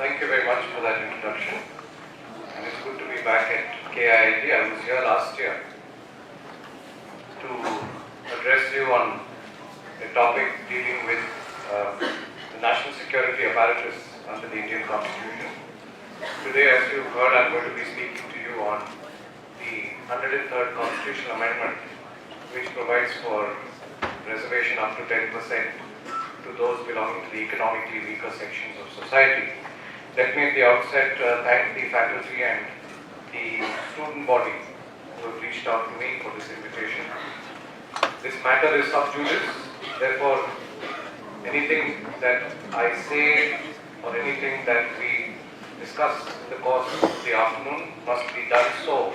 Thank you very much for that introduction. And it's good to be back at KIIT. I was here last year to address you on a topic dealing with the national security apparatus under the Indian Constitution. Today, as you've heard, I'm going to be speaking to you on the 103rd Constitutional Amendment, which provides for reservation up to 10% to those belonging to the economically weaker sections of society. Let me at the outset thank the faculty and the student body who have reached out to me for this invitation. This matter is sub judice, therefore anything that I say or anything that we discuss in the course of the afternoon must be done so,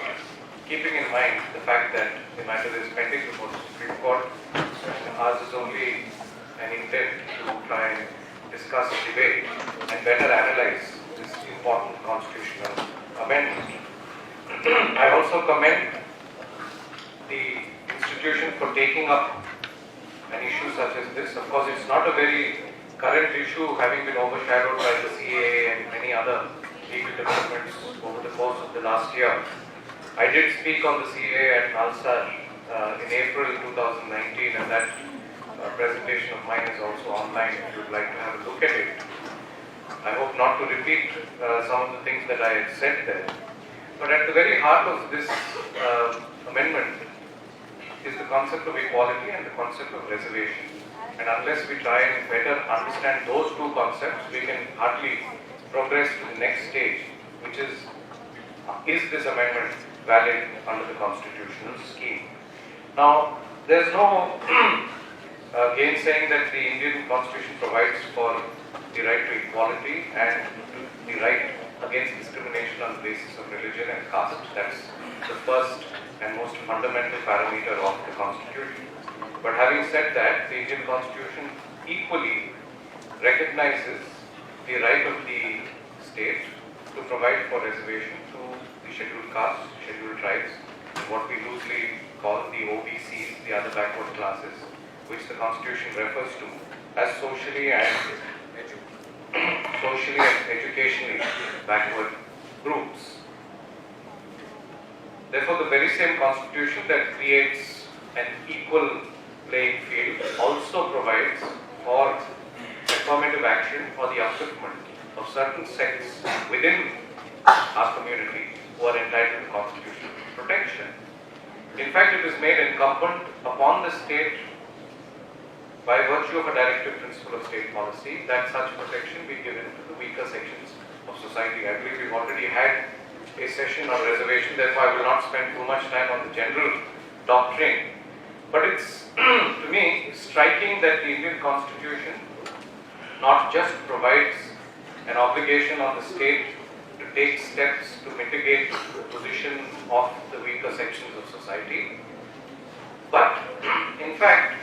keeping in mind the fact that the matter is pending before the Supreme Court, and ours is only an intent to try and discuss, debate, and better analyze this important constitutional amendment. I also commend the institution for taking up an issue such as this. Of course, it's not a very current issue, having been overshadowed by the CAA and many other legal developments over the course of the last year. I did speak on the CAA at NALSA in April 2019, and that presentation of mine is also online if you would like to have a look at it. I hope not to repeat some of the things that I had said there. But at the very heart of this amendment is the concept of equality and the concept of reservation. And unless we try and better understand those two concepts, we can hardly progress to the next stage, which is this amendment valid under the constitutional scheme? Now, there's no gainsaying that the Indian Constitution provides for the right to equality and the right against discrimination on the basis of religion and caste. That's the first and most fundamental parameter of the Constitution. But having said that, the Indian Constitution equally recognizes the right of the state to provide for reservation to the scheduled castes, scheduled tribes, what we loosely call the OBCs, the other backward classes, which the Constitution refers to as socially and educationally backward groups. Therefore, the very same Constitution that creates an equal playing field also provides for affirmative action for the upliftment of certain sects within our community who are entitled to constitutional protection. In fact, it is made incumbent upon the state by virtue of a directive principle of state policy that such protection be given to the weaker sections of society. I believe we've already had a session on reservation, therefore I will not spend too much time on the general doctrine. But it's, to me, striking that the Indian Constitution not just provides an obligation on the state to take steps to mitigate the position of the weaker sections of society, but in fact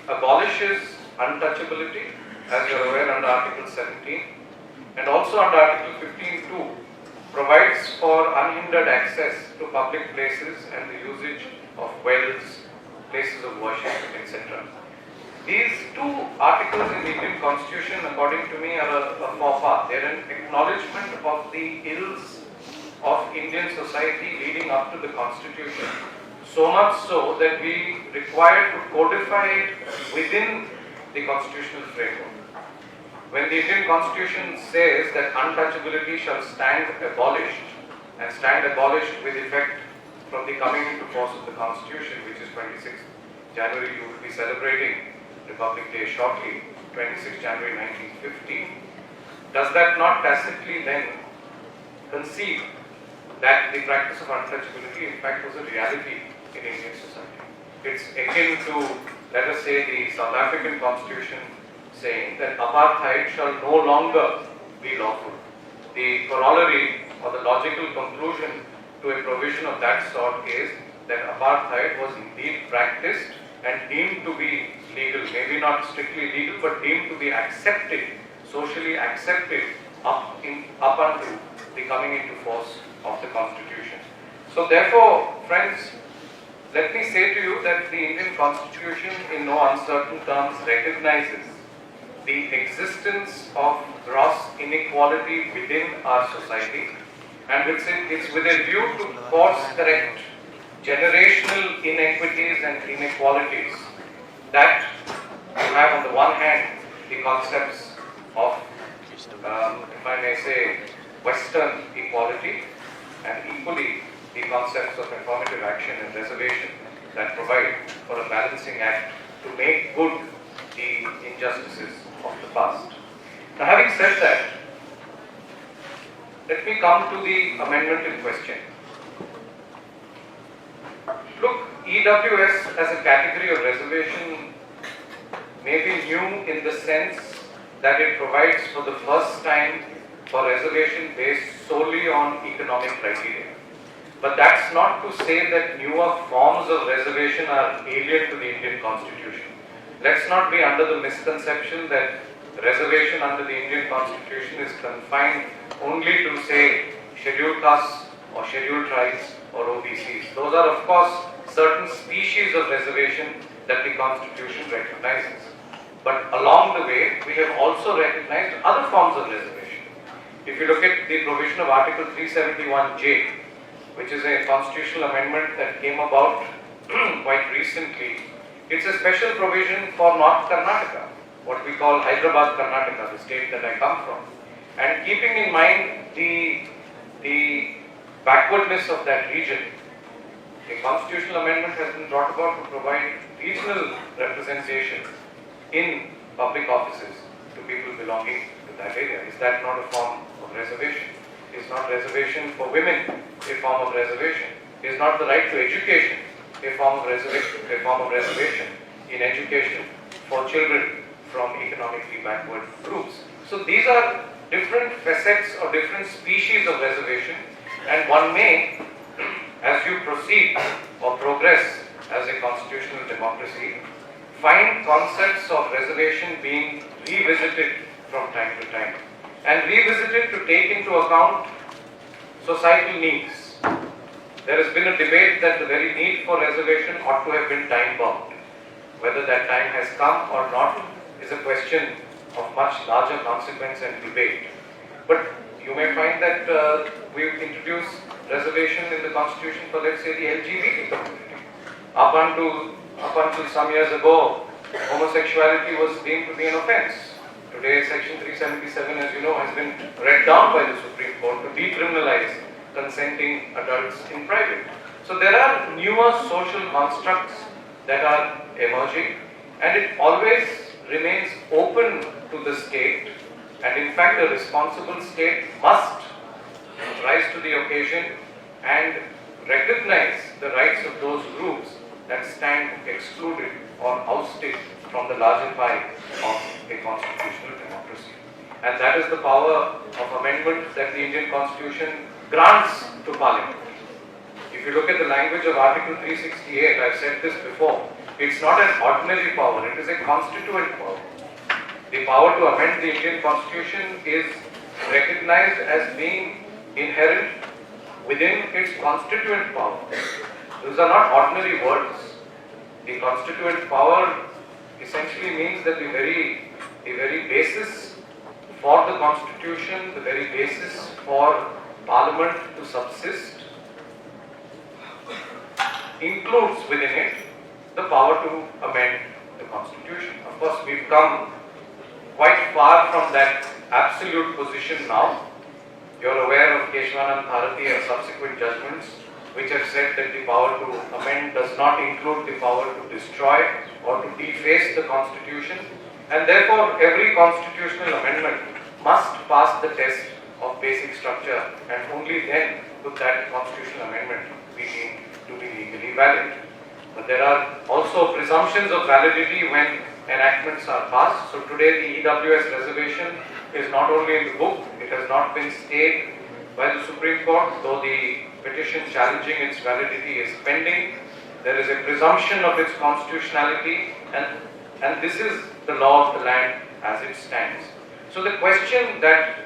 abolishes untouchability, as you are aware, under Article 17, and also under Article 15(2) provides for unhindered access to public places and the usage of wells, places of worship, etc. These two articles in the Indian Constitution, according to me, are a faux pas. They are an acknowledgement of the ills of Indian society leading up to the Constitution. So much so that we require to codify it within the constitutional framework. When the Indian Constitution says that untouchability shall stand abolished, and stand abolished with effect from the coming into force of the Constitution, which is 26th January, you will be celebrating Republic Day shortly, 26th January 1950. Does that not tacitly then concede that the practice of untouchability in fact was a reality in Indian society? It's akin to, let us say, the South African Constitution saying that apartheid shall no longer be lawful. The corollary or the logical conclusion to a provision of that sort is that apartheid was indeed practiced and deemed to be legal, maybe not strictly legal, but deemed to be accepted, socially accepted up until the coming into force of the Constitution. So therefore, friends, let me say to you that the Indian Constitution in no uncertain terms recognizes the existence of gross inequality within our society, and it's with a view to course correct generational inequities and inequalities that you have on the one hand the concepts of, if I may say, Western equality, and equally the concepts of affirmative action and reservation that provide for a balancing act to make good the injustices of the past. Now, having said that, let me come to the amendment in question. Look, EWS as a category of reservation may be new in the sense that it provides for the first time for reservation based solely on economic criteria. But that's not to say that newer forms of reservation are alien to the Indian Constitution. Let's not be under the misconception that reservation under the Indian Constitution is confined only to, say, scheduled castes or scheduled tribes or OBCs. Those are, of course, certain species of reservation that the Constitution recognizes. But along the way, we have also recognized other forms of reservation. If you look at the provision of Article 371J, which is a constitutional amendment that came about quite recently, it's a special provision for North Karnataka, what we call Hyderabad, Karnataka, the state that I come from. And keeping in mind the backwardness of that region, a constitutional amendment has been brought about to provide regional representation in public offices to people belonging to that area. Is that not a form of reservation? Is not reservation for women a form of reservation? Is not the right to education a form of reservation in education for children from economically backward groups? So these are different facets or different species of reservation, and one may, as you proceed or progress as a constitutional democracy, find concepts of reservation being revisited from time to time, and revisited to take into account societal needs. There has been a debate that the very need for reservation ought to have been time-bound. Whether that time has come or not is a question of much larger consequence and debate. But you may find that we've introduced reservation in the Constitution for, let's say, the LGBT community. Up until some years ago, homosexuality was deemed to be an offense. Today, Section 377, as you know, has been read down by the Supreme Court to decriminalize consenting adults in private. So there are newer social constructs that are emerging, and it always remains open to the state, and in fact a responsible state must rise to the occasion and recognize the rights of those groups that stand excluded or ousted from the larger pie of a constitutional democracy. And that is the power of amendment that the Indian Constitution grants to Parliament. If you look at the language of Article 368, I've said this before, it's not an ordinary power, it is a constituent power. The power to amend the Indian Constitution is recognized as being inherent within its constituent power. Those are not ordinary words. The constituent power essentially means that the very basis for the Constitution, the very basis for Parliament to subsist, includes within it the power to amend the Constitution. Of course, we've come quite far from that absolute position now. You're aware of Keshwanand Bharati and subsequent judgments which have said that the power to amend does not include the power to destroy or to deface the Constitution, and therefore every constitutional amendment must pass the test of basic structure, and only then could that constitutional amendment be deemed to be legally valid. But there are also presumptions of validity when enactments are passed. So today the EWS reservation is not only in the book, it has not been stayed by the Supreme Court, though the petition challenging its validity is pending. There is a presumption of its constitutionality, and this is the law of the land as it stands. So the question that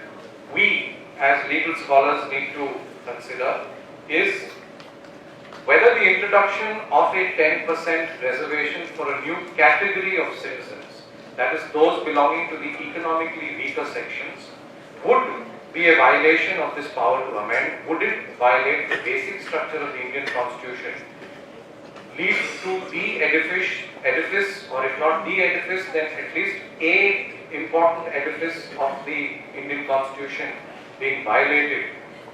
we as legal scholars need to consider is whether the introduction of a 10% reservation for a new category of citizens that is those belonging to the economically weaker sections, would be a violation of this power to amend? Would it violate the basic structure of the Indian Constitution, lead to the edifice, or if not the edifice, then at least a important edifice of the Indian Constitution being violated,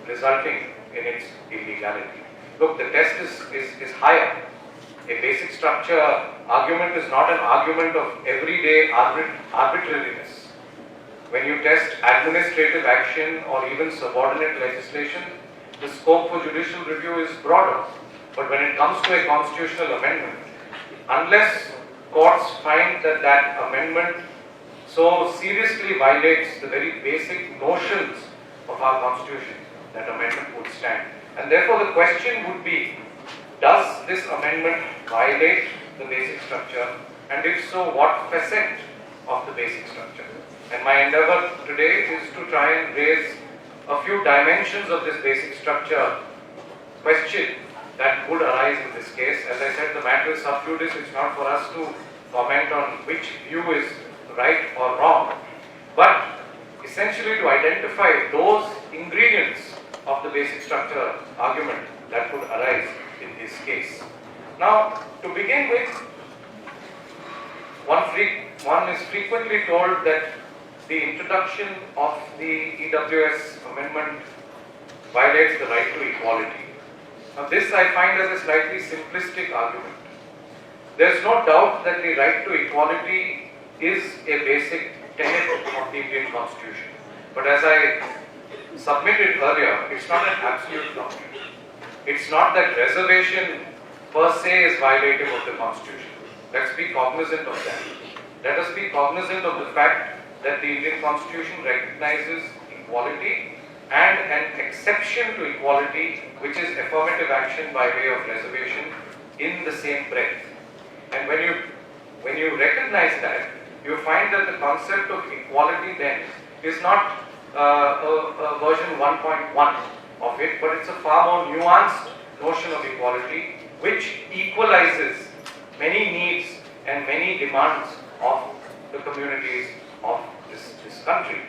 resulting in its illegality? Look, the test is higher. A basic structure argument is not an argument of everyday arbitrariness. When you test administrative action or even subordinate legislation, the scope for judicial review is broader. But when it comes to a constitutional amendment, unless courts find that that amendment so seriously violates the very basic notions of our constitution, that amendment would stand. And therefore the question would be, does this amendment violate the basic structure? And if so, what facet of the basic structure? And my endeavor today is to try and raise a few dimensions of this basic structure question that would arise in this case. As I said, the matter is sub judice. It's not for us to comment on which view is right or wrong, but essentially to identify those ingredients of the basic structure argument that could arise in this case. Now, to begin with, one is frequently told that the introduction of the EWS amendment violates the right to equality. Now, this I find as a slightly simplistic argument. There is no doubt that the right to equality is a basic tenet of the Indian Constitution. But as I submitted earlier, it's not an absolute doctrine. It's not that reservation per se is violative of the Constitution. Let's be cognizant of that. Let us be cognizant of the fact that the Indian Constitution recognizes equality and an exception to equality, which is affirmative action by way of reservation, in the same breath. And when you recognize that, you find that the concept of equality then is not a version 1.1 of it, but it's a far more nuanced notion of equality, which equalizes many needs and many demands of the communities of this country.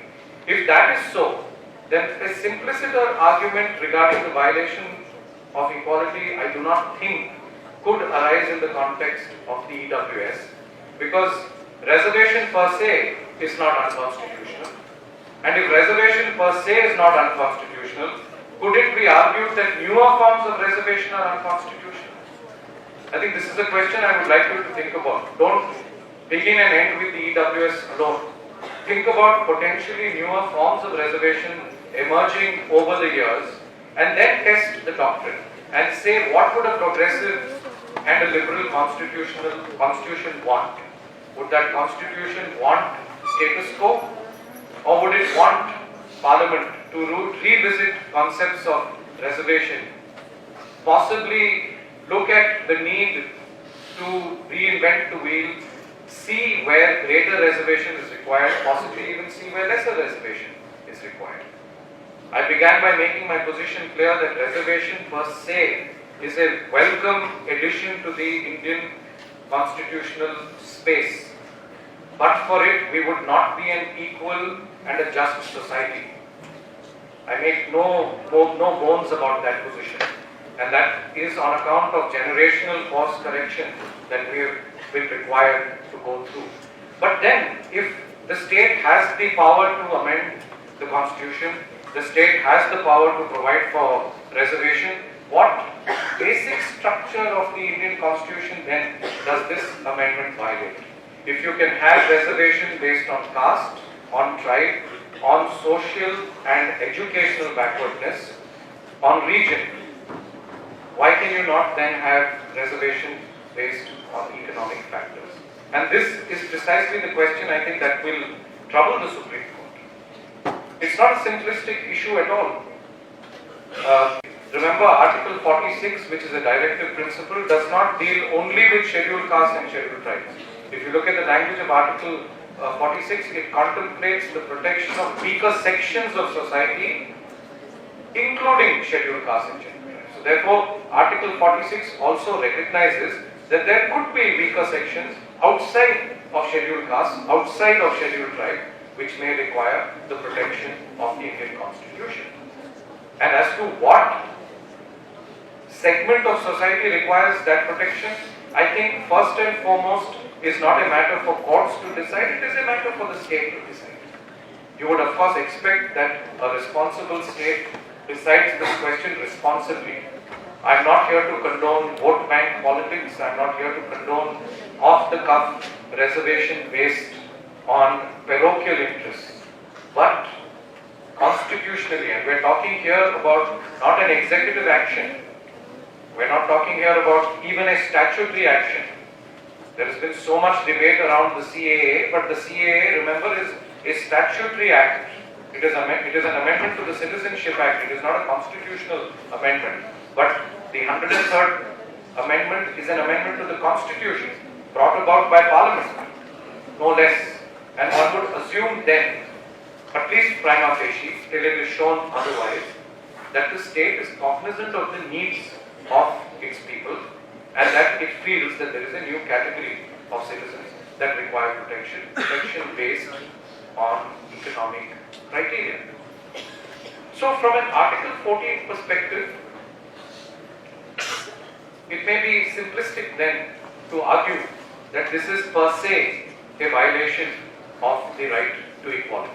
If that is so, then a simpliciter argument regarding the violation of equality, I do not think could arise in the context of the EWS, because reservation per se is not unconstitutional. And if reservation per se is not unconstitutional, could it be argued that newer forms of reservation are unconstitutional? I think this is a question I would like you to think about. Don't begin and end with the EWS alone. Think about potentially newer forms of reservation emerging over the years, and then test the doctrine and say, what would a progressive and a liberal constitution want? Would that constitution want status quo, or would it want Parliament to revisit concepts of reservation, possibly look at the need to reinvent the wheel, see where greater reservation is required, possibly even see where lesser reservation is required? I began by making my position clear that reservation per se is a welcome addition to the Indian constitutional space. But for it, we would not be an equal and a just society. I make no bones about that position. And that is on account of generational course correction that we have been required to go through. But then, if the state has the power to amend the Constitution, the state has the power to provide for reservation, what basic structure of the Indian Constitution then does this amendment violate? If you can have reservation based on caste, on tribe, on social and educational backwardness, on region, why can you not then have reservation based on economic factors? And this is precisely the question, I think, that will trouble the Supreme Court. It's not a simplistic issue at all. Remember, Article 46, which is a directive principle, does not deal only with scheduled castes and scheduled tribes. If you look at the language of Article 46, it contemplates the protection of weaker sections of society, including scheduled castes and scheduled tribes. So therefore, Article 46 also recognizes that there could be weaker sections outside of scheduled castes outside of scheduled tribe, which may require the protection of the Indian Constitution. And as to what segment of society requires that protection, I think first and foremost is not a matter for courts to decide, it is a matter for the state to decide. You would of course expect that a responsible state decides this question responsibly. I am not here to condone vote bank politics, I am not here to condone off-the-cuff reservation based on parochial interests. But constitutionally, and we are talking here about not an executive action, we are not talking here about even a statutory action. There has been so much debate around the CAA, but the CAA, remember, is a statutory act. It is an amendment to the Citizenship Act. It is not a constitutional amendment. But the 103rd Amendment is an amendment to the Constitution brought about by Parliament, no less. And one would assume then, at least prima facie, till it is shown otherwise, that the state is cognizant of the needs of its people and that it feels that there is a new category of citizens that require protection based on economic criteria. So from an Article 14 perspective, it may be simplistic then to argue that this is per se a violation of the right to equality.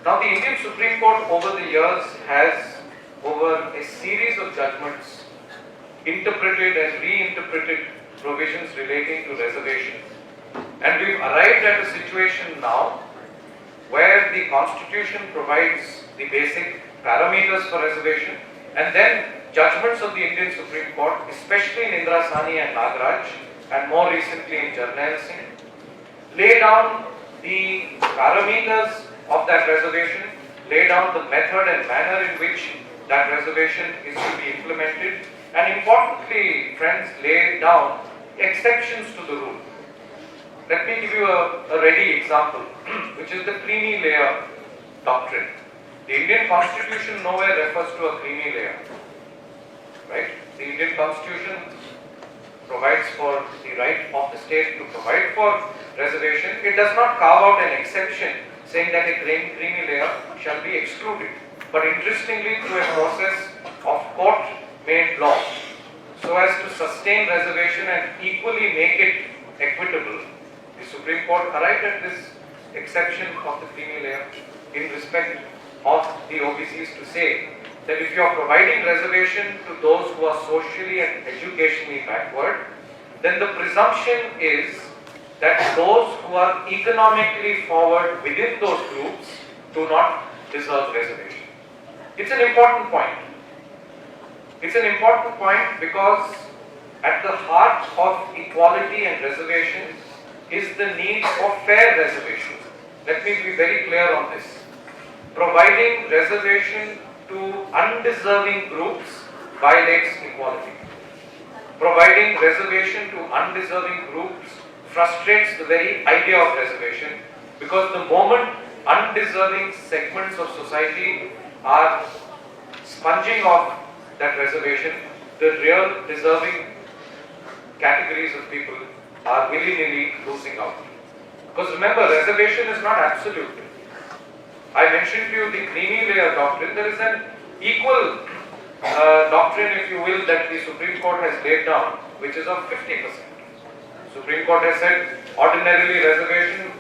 Now the Indian Supreme Court over the years has, over a series of judgments, interpreted and reinterpreted provisions relating to reservation. And we've arrived at a situation now where the Constitution provides the basic parameters for reservation, and then judgments of the Indian Supreme Court, especially in Indrasani and Nagaraj, and more recently in Jarnail Singh, lay down the parameters of that reservation, lay down the method and manner in which that reservation is to be implemented, and importantly, friends, lay down exceptions to the rule. Let me give you a ready example, which is the creamy layer doctrine. The Indian Constitution nowhere refers to a creamy layer, right? The Indian Constitution provides for the right of the state to provide for reservation. It does not carve out an exception saying that a creamy layer shall be excluded. But interestingly, through a process of court-made law, so as to sustain reservation and equally make it equitable, the Supreme Court arrived at this exception of the creamy layer in respect of the OBCs to say that if you are providing reservation to those who are socially and educationally backward, then the presumption is that those who are economically forward within those groups do not deserve reservation. It's an important point. It's an important point because at the heart of equality and reservation is the need for fair reservation. Let me be very clear on this. Providing reservation to undeserving groups violates equality. Providing reservation to undeserving groups frustrates the very idea of reservation, because the moment undeserving segments of society are sponging off that reservation, the real deserving categories of people are willy-nilly losing out. Because remember, reservation is not absolute. I mentioned to you the creamy layer doctrine. There is an equal doctrine, if you will, that the Supreme Court has laid down, which is of 50%. Supreme Court has said ordinarily reservation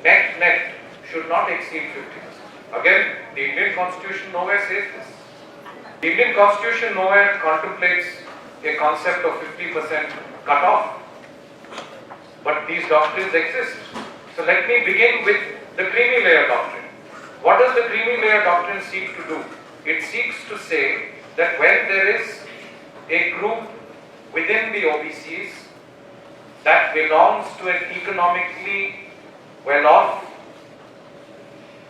net should not exceed 50%. Again, the Indian Constitution nowhere says this. The Indian Constitution nowhere contemplates a concept of 50% cut-off. But these doctrines exist. So let me begin with the creamy layer doctrine. What does the creamy layer doctrine seek to do? It seeks to say that when there is a group within the OBCs that belongs to an economically well-off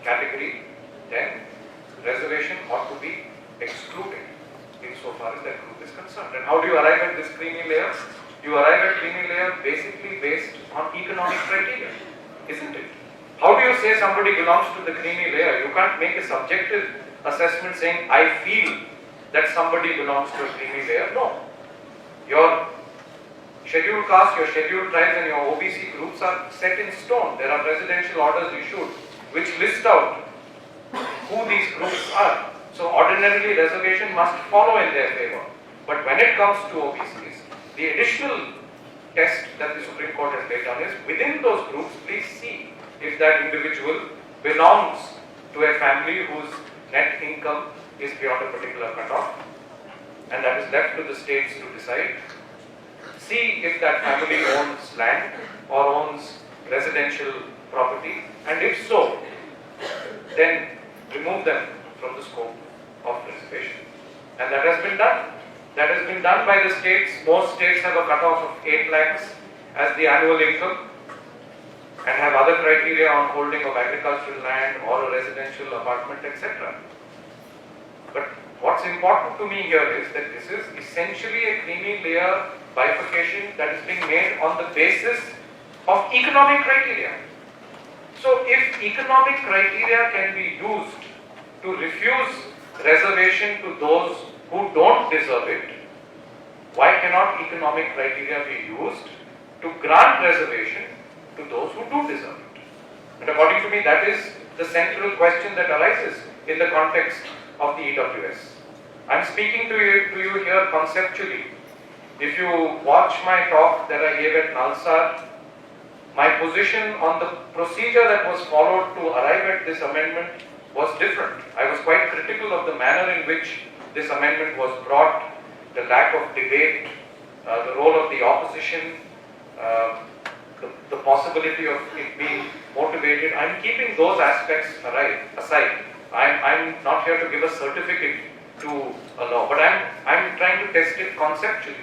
category, then reservation ought to be excluded insofar as that group is concerned. And how do you arrive at this creamy layer? You arrive at creamy layer basically based on economic criteria, isn't it? How do you say somebody belongs to the creamy layer? You can't make a subjective assessment saying, I feel that somebody belongs to a creamy layer. No. Your scheduled caste, your scheduled tribes and your OBC groups are set in stone. There are presidential orders issued which list out who these groups are. So ordinarily reservation must follow in their favor. But when it comes to OBCs, the additional test that the Supreme Court has laid down is within those groups, please see if that individual belongs to a family whose net income is beyond a particular cutoff, and that is left to the states to decide. See if that family owns land or owns residential property, and if so, then remove them from the scope of reservation. And that has been done. That has been done by the states. Most states have a cutoff of 8 lakhs as the annual income and have other criteria on holding of agricultural land or a residential apartment, etc. But what's important to me here is that this is essentially a creamy layer bifurcation that is being made on the basis of economic criteria. So if economic criteria can be used to refuse reservation to those who don't deserve it, why cannot economic criteria be used to grant reservation to those who do deserve it? And according to me, that is the central question that arises in the context of the EWS. I'm speaking to you here conceptually. If you watch my talk that I gave at Nalsar, my position on the procedure that was followed to arrive at this amendment was different. I was quite critical of the manner in which this amendment was brought, the lack of debate, the role of the opposition, the possibility of it being motivated. I'm keeping those aspects aside. I'm not here to give a certificate to a law, but I'm trying to test it conceptually.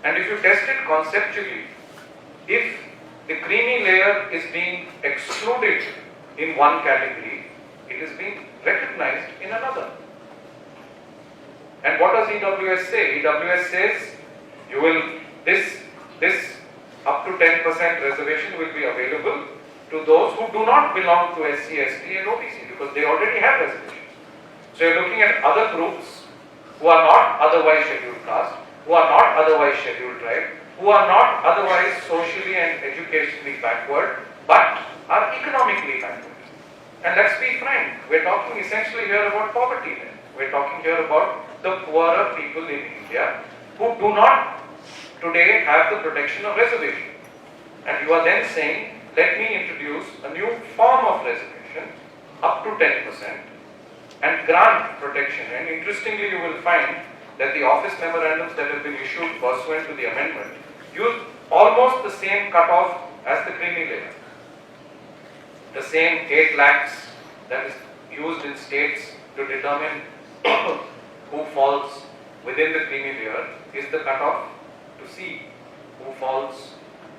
And if you test it conceptually, if the creamy layer is being excluded in one category, it is being recognized in another. And what does EWS say? EWS says this up to 10% reservation will be available to those who do not belong to SC, ST and OBC because they already have reservations. So you're looking at other groups who are not otherwise scheduled caste, who are not otherwise scheduled tribe, who are not otherwise socially and educationally backward, but are economically backward. And let's be frank, we're talking essentially here about poverty. We're talking here about the poorer people in India who do not today have the protection of reservation. And you are then saying, let me introduce a new form of reservation up to 10% and grant protection. And interestingly, you will find that the office memorandums that have been issued pursuant to the amendment use almost the same cutoff as the creamy layer. The same 8 lakhs that is used in states to determine who falls within the creamy layer is the cutoff to see who falls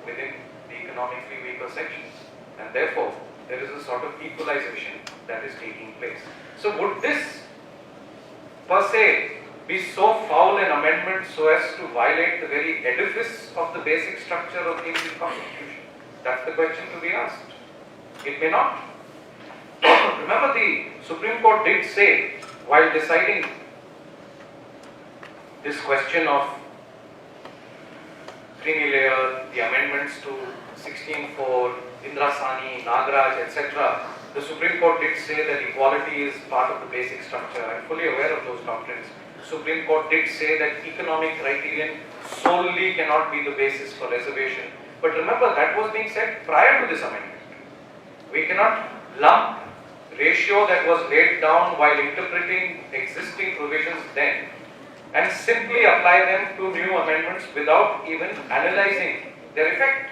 within the economically weaker sections. And therefore, there is a sort of equalization that is taking place. So would this per se be so foul an amendment so as to violate the very edifice of the basic structure of the Indian Constitution? That's the question to be asked. It may not. Remember, the Supreme Court did say, while deciding this question of creamy layer, the amendments to 16(4), Indrasani, Nagaraj, etc., the Supreme Court did say that equality is part of the basic structure. I am fully aware of those doctrines. The Supreme Court did say that economic criterion solely cannot be the basis for reservation. But remember, that was being said prior to this amendment. We cannot lump ratio that was laid down while interpreting existing provisions then and simply apply them to new amendments without even analyzing their effect.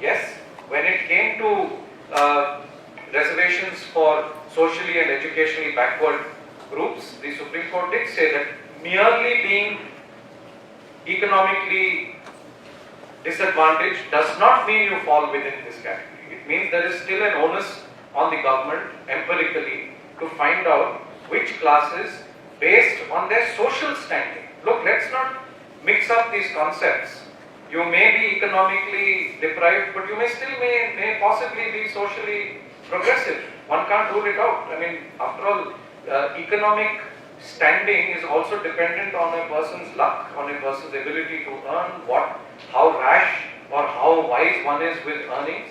Yes, when it came to reservations for socially and educationally backward groups, the Supreme Court did say that merely being economically disadvantaged does not mean you fall within this category. It means there is still an onus on the government empirically to find out which classes based on their social standing. Look, let's not mix up these concepts. You may be economically deprived, but you may possibly be socially progressive. One can't rule it out. I mean, after all, economic standing is also dependent on a person's luck, on a person's ability to earn, how rash or how wise one is with earnings,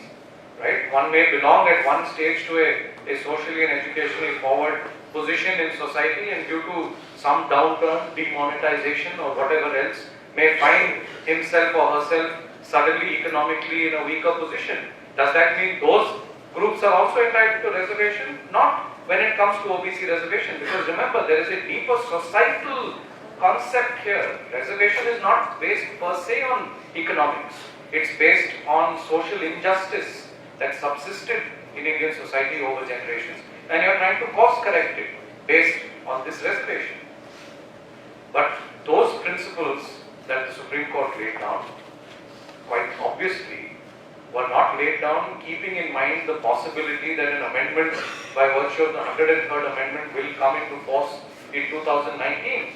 right? One may belong at one stage to a socially and educationally forward position in society, and due to some downturn, demonetization or whatever else, may find himself or herself suddenly economically in a weaker position. Does that mean those groups are also entitled to reservation? Not when it comes to OBC reservation, because remember, there is a deeper societal concept here. Reservation is not based per se on economics. It's based on social injustice that subsisted in Indian society over generations, and you're trying to course correct it based on this reservation. But those principles that the Supreme Court laid down, quite obviously, were not laid down keeping in mind the possibility that an amendment by virtue of the 103rd Amendment will come into force in 2019.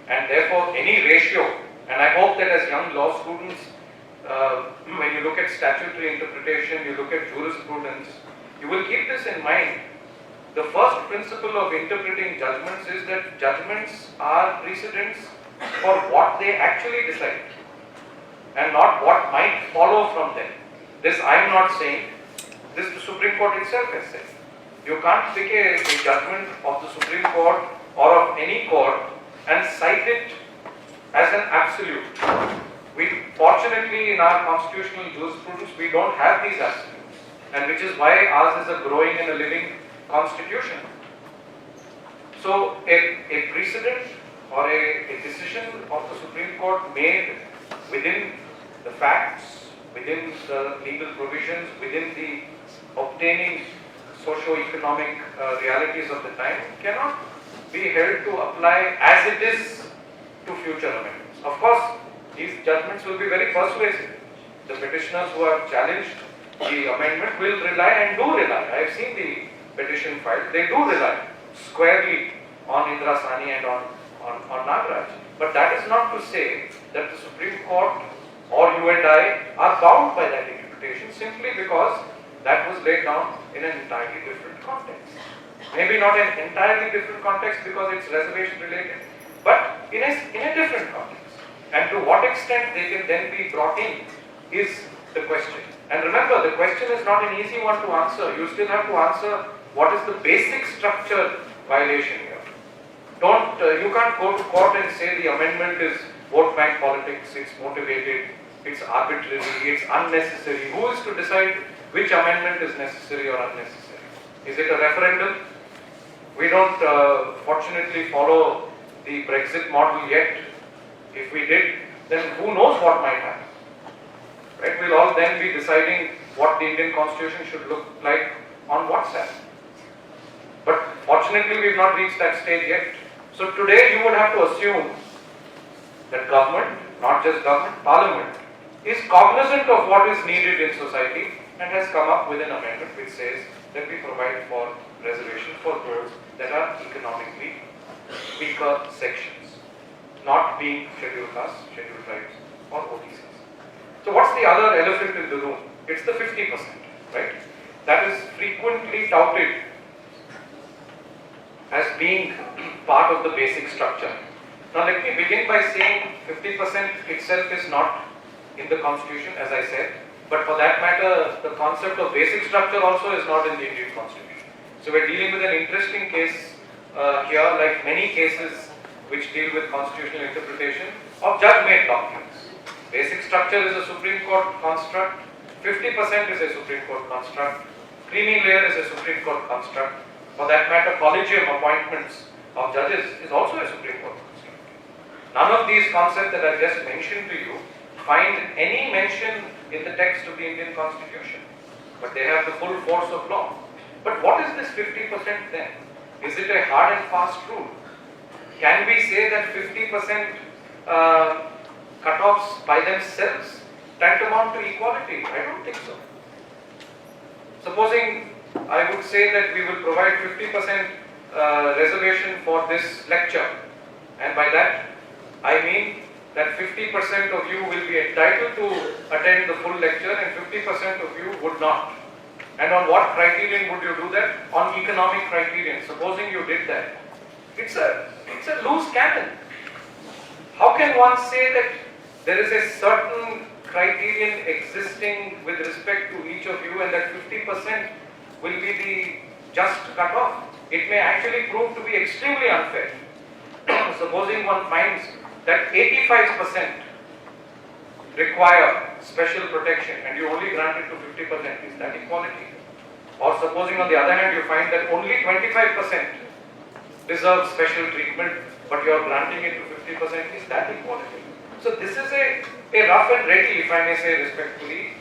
And therefore, any ratio, and I hope that as young law students, when you look at statutory interpretation, you look at jurisprudence, you will keep this in mind. The first principle of interpreting judgments is that judgments are precedents for what they actually decide and not what might follow from them. This I am not saying, this the Supreme Court itself has said. You can't pick a judgment of the Supreme Court or of any court and cite it as an absolute. Fortunately, in our constitutional jurisprudence, we don't have these absolutes, and which is why ours is a growing and a living constitution. So, a precedent or a decision of the Supreme Court made within the facts, within the legal provisions, within the obtaining socio-economic realities of the time, cannot be held to apply as it is to future amendments. Of course, these judgments will be very persuasive. The petitioners who have challenged the amendment will rely and do rely. I have seen the petition filed. They do rely squarely on Indra Sahni and on Nagaraj. But that is not to say that the Supreme Court or you and I are bound by that interpretation simply because that was laid down in an entirely different context. Maybe not an entirely different context because it's reservation related, but in a different context. And to what extent they can then be brought in is the question. And remember, the question is not an easy one to answer. You still have to answer what is the basic structure violation here. You can't go to court and say the amendment is vote bank politics, it's motivated, it's arbitrary, it's unnecessary. Who is to decide which amendment is necessary or unnecessary? Is it a referendum? We don't fortunately follow the Brexit model yet. If we did, then who knows what might happen? Right? We'll all then be deciding what the Indian Constitution should look like on WhatsApp. But fortunately, we've not reached that stage yet. So today, you would have to assume that government, not just government, Parliament, is cognizant of what is needed in society and has come up with an amendment which says that we provide for reservation for those that are economically weaker sections, not being scheduled castes, scheduled tribes or OBCs. So what's the other elephant in the room? It's the 50%, right? That is frequently touted as being part of the basic structure. Now let me begin by saying 50% itself is not in the Constitution, as I said, but for that matter, the concept of basic structure also is not in the Indian Constitution. So we're dealing with an interesting case here, like many cases which deal with constitutional interpretation of judge-made doctrines. Basic structure is a Supreme Court construct, 50% is a Supreme Court construct, creamy layer is a Supreme Court construct. For that matter, collegium appointments of judges is also a Supreme Court construct. None of these concepts that I just mentioned to you find any mention in the text of the Indian Constitution, but they have the full force of law. But what is this 50% then? Is it a hard and fast rule? Can we say that 50% cutoffs by themselves tantamount to equality? I don't think so. Supposing I would say that we will provide 50% reservation for this lecture, and by that I mean that 50% of you will be entitled to attend the full lecture and 50% of you would not. And on what criterion would you do that? On economic criterion. Supposing you did that, It's a loose cannon. How can one say that there is a certain criterion existing with respect to each of you and that 50% will be the just cutoff? It may actually prove to be extremely unfair. Supposing one finds that 85% require special protection and you only grant it to 50%, is that equality? Or supposing on the other hand you find that only 25% deserve special treatment but you are granting it to 50%, is that equality? So this is a rough and ready, if I may say respectfully,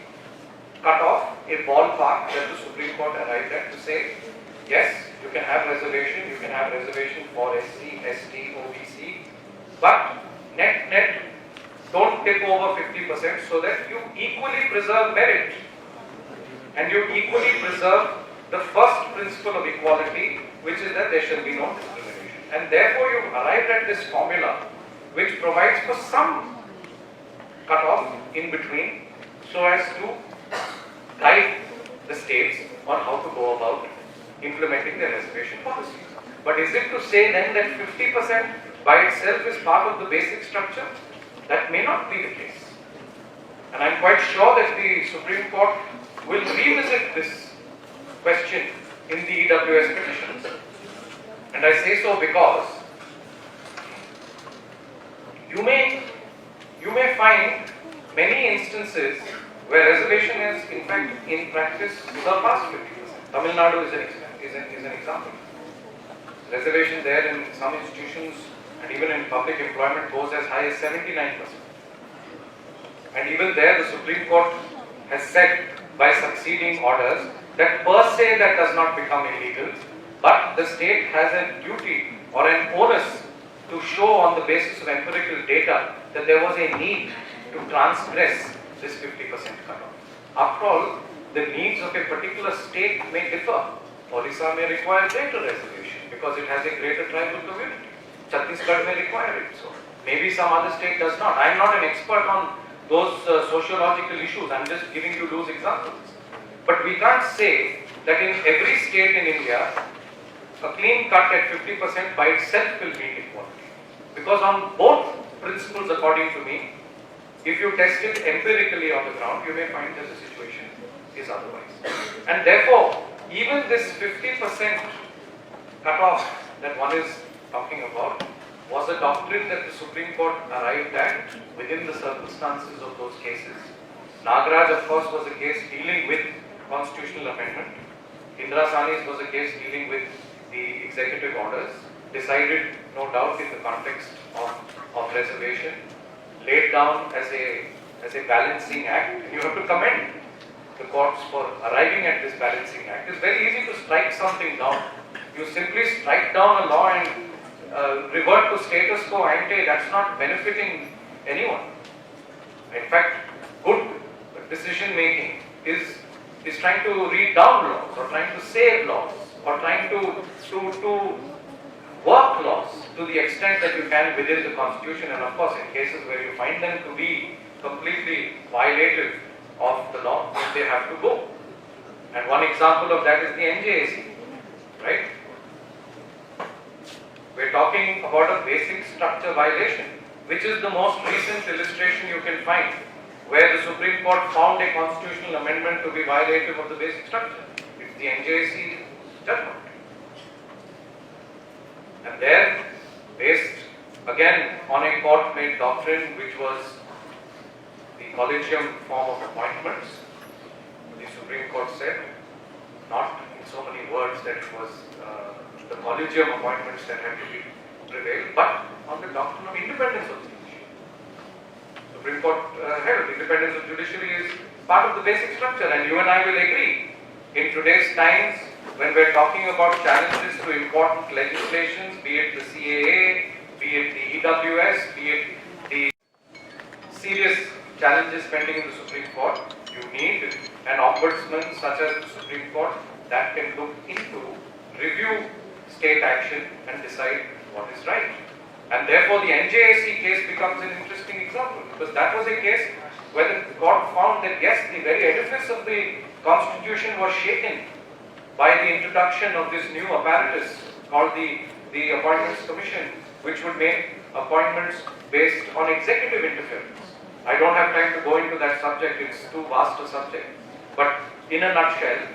cut off, a ballpark that the Supreme Court arrived at to say, yes, you can have reservation for SC, ST, OBC, but net don't tip over 50% so that you equally preserve merit and you equally preserve the first principle of equality, which is that there shall be no discrimination. And therefore you've arrived at this formula which provides for some cutoff in between so as to guide the states on how to go about implementing their reservation policies. But is it to say then that 50% by itself is part of the basic structure? That may not be the case. And I'm quite sure that the Supreme Court will revisit this question in the EWS petitions. And I say so because you may find many instances where reservation is in fact in practice surpassed 50%. Tamil Nadu is an example. Reservation there in some institutions and even in public employment goes as high as 79%. And even there the Supreme Court has said by succeeding orders that per se that does not become illegal, but the state has a duty or an onus to show on the basis of empirical data that there was a need to transgress this 50% cutoff. After all, the needs of a particular state may differ. Orissa may require greater reservation because it has a greater tribal community. Chhattisgarh may require it so. Maybe some other state does not. I am not an expert on those sociological issues. I am just giving you those examples. But we can't say that in every state in India, a clean cut at 50% by itself will mean equality. Because on both principles, according to me, if you test it empirically on the ground, you may find that the situation is otherwise. And therefore, even this 50% cutoff that one is talking about was a doctrine that the Supreme Court arrived at within the circumstances of those cases. Nagaraj, of course, was a case dealing with constitutional amendment. Indira Sani's was a case dealing with the executive orders, decided, no doubt, in the context of reservation, laid down as a balancing act. And you have to commend the courts for arriving at this balancing act. It's very easy to strike something down. You simply strike down a law and revert to status quo ante. That's not benefiting anyone. In fact, good decision making is trying to read down laws or trying to save laws or trying to work laws to the extent that you can within the constitution, and of course in cases where you find them to be completely violative of the law, they have to go. And one example of that is the NJAC, right? We're talking about a basic structure violation, which is the most recent illustration you can find, where the Supreme Court found a constitutional amendment to be violative of the basic structure. It's the NJAC judgment. And there, based again on a court-made doctrine, which was the collegium form of appointments, the Supreme Court said, not in so many words that it was the collegium appointments that had to be prevailed, but on the doctrine of independence of the judiciary. Supreme Court held independence of judiciary is part of the basic structure, and you and I will agree. In today's times, when we're talking about challenges to important legislations, be it the CAA, be it the EWS, be it the serious challenges pending in the Supreme Court, you need an ombudsman such as the Supreme Court that can look into, review state action and decide what is right. And therefore the NJAC case becomes an interesting example, because that was a case where the court found that yes, the very edifice of the constitution was shaken by the introduction of this new apparatus called the the Appointments Commission, which would make appointments based on executive interference. I don't have time to go into that subject, it's too vast a subject. But in a nutshell,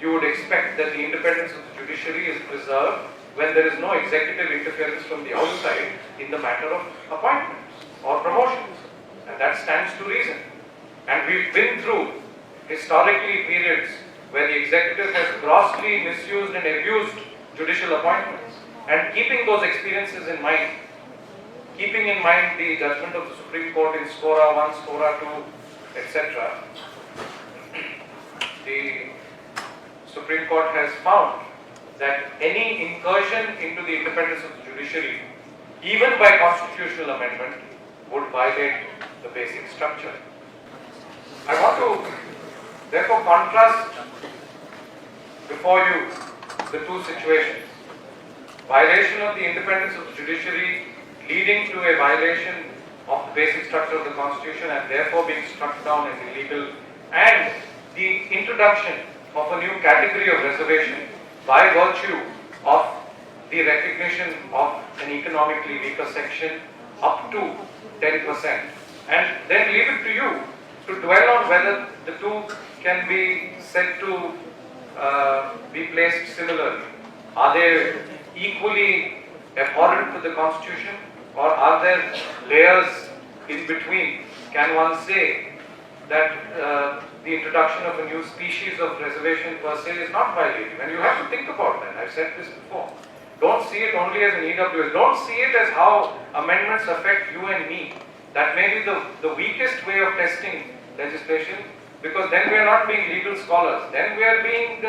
you would expect that the independence of the judiciary is preserved when there is no executive interference from the outside in the matter of appointments or promotions. And that stands to reason. And we've been through historically periods where the executive has grossly misused and abused judicial appointments. And keeping those experiences in mind, keeping in mind the judgment of the Supreme Court in Scora 1, Scora 2, etc., the Supreme Court has found that any incursion into the independence of the judiciary, even by constitutional amendment, would violate the basic structure. I want to therefore contrast before you the two situations. Violation of the independence of the judiciary leading to a violation of the basic structure of the Constitution and therefore being struck down as illegal, and the introduction of a new category of reservation by virtue of the recognition of an economically weaker section up to 10%. And then leave it to you to dwell on whether the two can be said to be placed similarly. Are they equally abhorrent to the Constitution, or are there layers in between? Can one say that the introduction of a new species of reservation per se is not violative? And you have to think about that. I've said this before. Don't see it only as an EWS. Don't see it as how amendments affect you and me. That may be the weakest way of testing legislation, because then we are not being legal scholars. Then we are being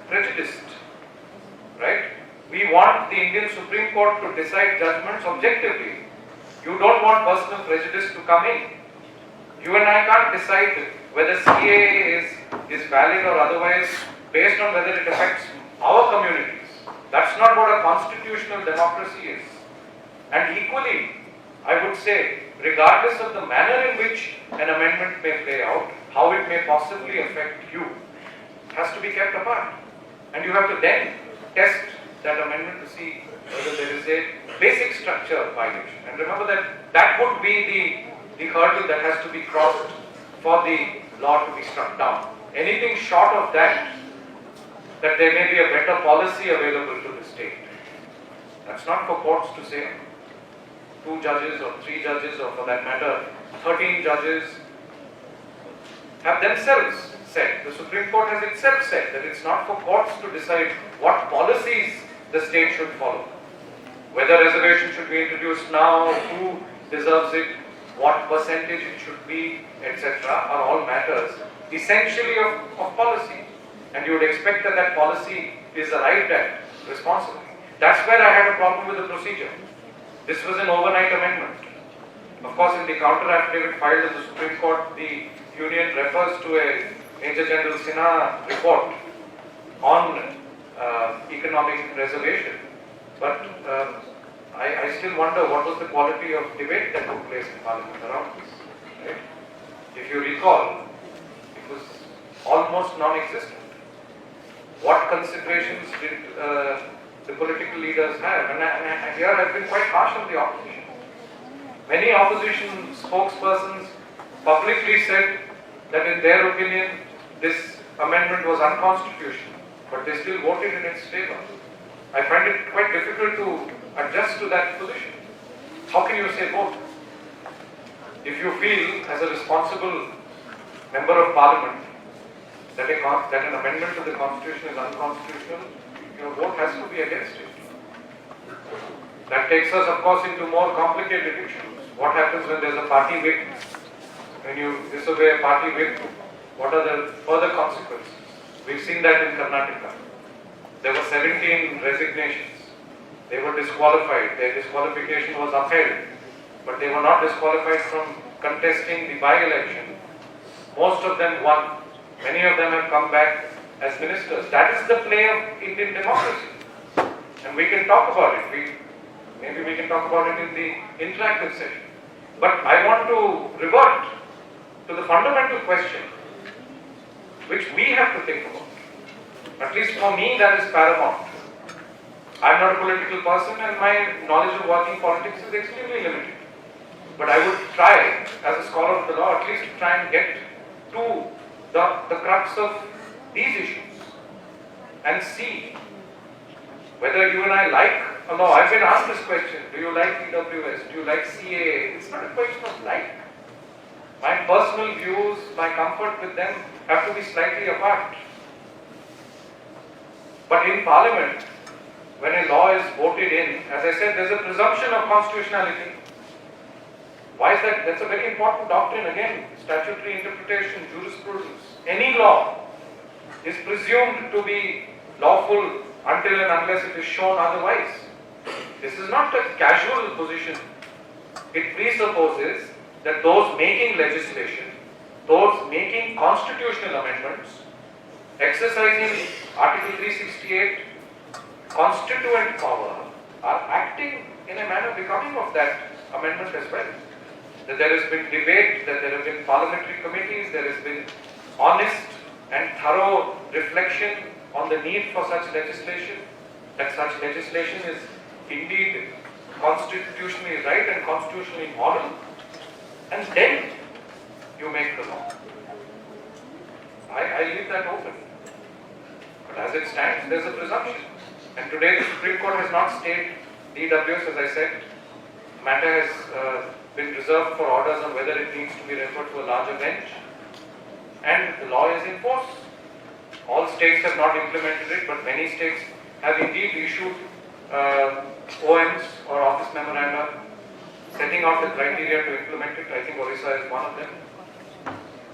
prejudiced. Right? We want the Indian Supreme Court to decide judgments objectively. You don't want personal prejudice to come in. You and I can't decide whether CAA is valid or otherwise based on whether it affects our communities. That's not what a constitutional democracy is. And equally, I would say, regardless of the manner in which an amendment may play out, how it may possibly affect you, has to be kept apart. And you have to then test that amendment to see whether there is a basic structure violation. And remember that would be the hurdle that has to be crossed for the law to be struck down. Anything short of that there may be a better policy available to the state. That's not for courts to say. 2 judges or 3 judges, or for that matter 13 judges have themselves said, the Supreme Court has itself said that it's not for courts to decide what policies the state should follow. Whether reservation should be introduced now, who deserves it, what percentage it should be, etc. are all matters essentially of policy. And you would expect that policy is arrived at responsibly. That's where I had a problem with the procedure. This was an overnight amendment. Of course, in the counter affidavit filed at the Supreme Court, the Union refers to a Major General Sinha report on economic reservation. But I still wonder what was the quality of debate that took place in Parliament around this. Right? If you recall, it was almost non-existent. What considerations did the political leaders have? And here I've been quite harsh on the opposition. Many opposition spokespersons publicly said that in their opinion this amendment was unconstitutional, but they still voted in its favor. I find it quite difficult to adjust to that position. How can you say both? If you feel as a responsible member of Parliament that an amendment to the Constitution is unconstitutional, your vote has to be against it. That takes us, of course, into more complicated issues. What happens when there's a party whip? When you disobey a party whip, what are the further consequences? We've seen that in Karnataka. There were 17 resignations. They were disqualified. Their disqualification was upheld. But they were not disqualified from contesting the by-election. Most of them won. Many of them have come back as ministers. That is the play of Indian democracy. And we can talk about it. Maybe we can talk about it in the interactive session. But I want to revert to the fundamental question which we have to think about. At least for me, that is paramount. I'm not a political person and my knowledge of working politics is extremely limited. But I would try, as a scholar of the law, at least to try and get to the crux of these issues and see whether you and I like a law. I've been asked this question, do you like EWS, do you like CAA? It's not a question of like. My personal views, my comfort with them have to be slightly apart. But in Parliament, when a law is voted in, as I said, there's a presumption of constitutionality. Why is that? That's a very important doctrine again, statutory interpretation, jurisprudence. Any law is presumed to be lawful until and unless it is shown otherwise. This is not a casual position. It presupposes that those making legislation, those making constitutional amendments, exercising Article 368 constituent power, are acting in a manner becoming of that amendment as well. That there has been debate, that there have been parliamentary committees, there has been honest and thorough reflection on the need for such legislation, that such legislation is indeed constitutionally right and constitutionally moral, and then you make the law. I leave that open. But as it stands, there's a presumption. And today the Supreme Court has not stayed EWS, as I said. Matter has been reserved for orders on whether it needs to be referred to a larger bench. And the law is in force. All states have not implemented it, but many states have indeed issued OMs or office memoranda setting out the criteria to implement it. I think Orissa is one of them.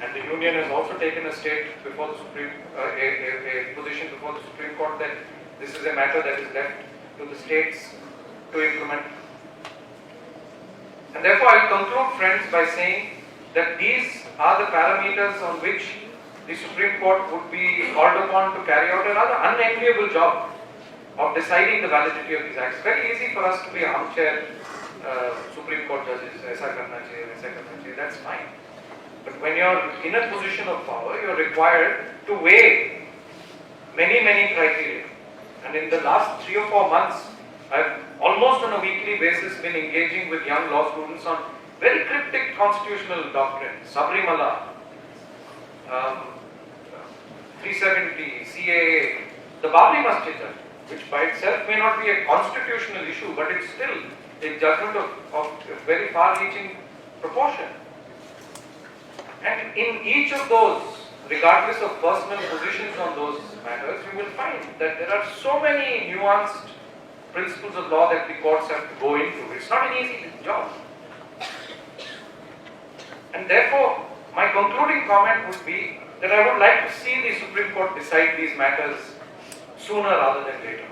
And the Union has also taken a state before the a position before the Supreme Court that this is a matter that is left to the states to implement. And therefore, I will conclude, friends, by saying that these are the parameters on which the Supreme Court would be called upon to carry out a rather unenviable job of deciding the validity of these acts. It's very easy for us to be armchair Supreme Court judges, aisa karna chahiye, waisa karna chahiye, that's fine. But when you're in a position of power, you're required to weigh many criteria. And in the last 3 or 4 months, I've almost on a weekly basis been engaging with young law students on very cryptic constitutional doctrines, Sabrimala, 370, CAA, the Babri Masjid, which by itself may not be a constitutional issue, but it's still a judgment of very far-reaching proportion. And in each of those, regardless of personal positions on those matters, you will find that there are so many nuanced principles of law that the courts have to go into. It's not an easy job. And therefore, my concluding comment would be that I would like to see the Supreme Court decide these matters sooner rather than later.